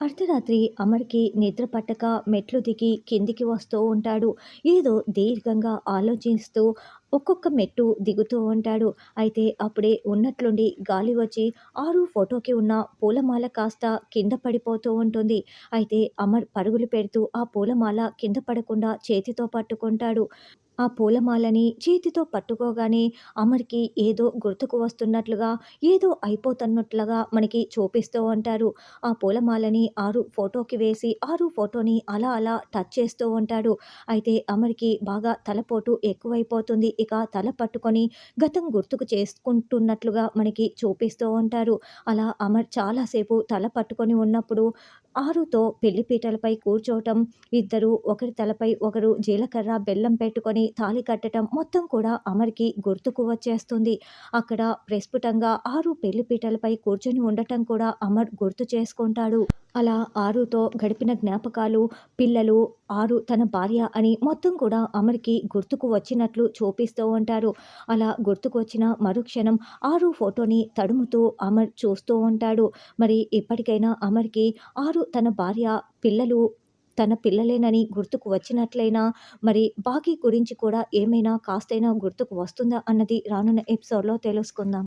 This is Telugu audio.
అర్ధరాత్రి అమర్‌కి నిద్ర పట్టక మెట్లు దిగి కిందికి వస్తూ ఉంటాడు. ఏదో దీర్ఘంగా ఆలోచిస్తూ ఒక్కొక్క మెట్టు దిగుతూ ఉంటాడు. అయితే అప్పుడే ఉన్నట్లుండి గాలి వచ్చి ఆరు ఫోటోకి ఉన్న పూలమాల కాస్త కింద పడిపోతూ ఉంటుంది. అయితే అమర్ పరుగులు పెడుతూ ఆ పూలమాల కింద పడకుండా చేతితో పట్టుకుంటాడు. ఆ పూలమాలని చేతితో పట్టుకోగానే అమర్‌కి ఏదో గుర్తుకు వస్తున్నట్లుగా, ఏదో అయిపోతున్నట్లుగా మనకి చూపిస్తూ ఉంటారు. ఆ పూలమాలని ఆరు ఫోటోకి వేసి, ఆరు ఫోటోని అలా అలా టచ్ చేస్తూ ఉంటాడు. అయితే అమర్‌కి బాగా తలపోటు ఎక్కువైపోతుంది. ఇక తల పట్టుకొని గతం గుర్తుకు చేసుకుంటున్నట్లుగా మనకి చూపిస్తూ ఉంటారు. అలా అమర్ చాలా సేపు తల పట్టుకొని ఉన్నప్పుడు ఆరుతో పెళ్లి పీటలపై కూర్చోవటం, ఇద్దరు ఒకరి తలపై ఒకరు జీలకర్ర, బెల్లం పెట్టుకొని తాళి కట్టటం మొత్తం కూడా అమర్‌కి గుర్తుకు వచ్చేస్తుంది. అక్కడ ప్రస్ఫుటంగా ఆరు పెళ్లి పీటలపై కూర్చొని ఉండటం కూడా అమర్ గుర్తు చేసుకుంటాడు. అలా ఆరుతో గడిపిన జ్ఞాపకాలు, పిల్లలు, ఆరు తన భార్య అని మొత్తం కూడా అమర్‌కి గుర్తుకు వచ్చినట్లు చూపిస్తూ ఉంటారు. అలా గుర్తుకు వచ్చిన మరుక్షణం ఆరు ఫోటోని తడుముతూ అమర్ చూస్తూ ఉంటాడు. మరి ఇప్పటికైనా అమర్‌కి ఆరు తన భార్య, పిల్లలు తన పిల్లలేనని గుర్తుకు వచ్చినట్లయినా, మరి బాకీ గురించి కూడా ఏమైనా కాస్తైనా గుర్తుకు వస్తుందా అన్నది రానున్న ఎపిసోడ్‌లో తెలుసుకుందాం.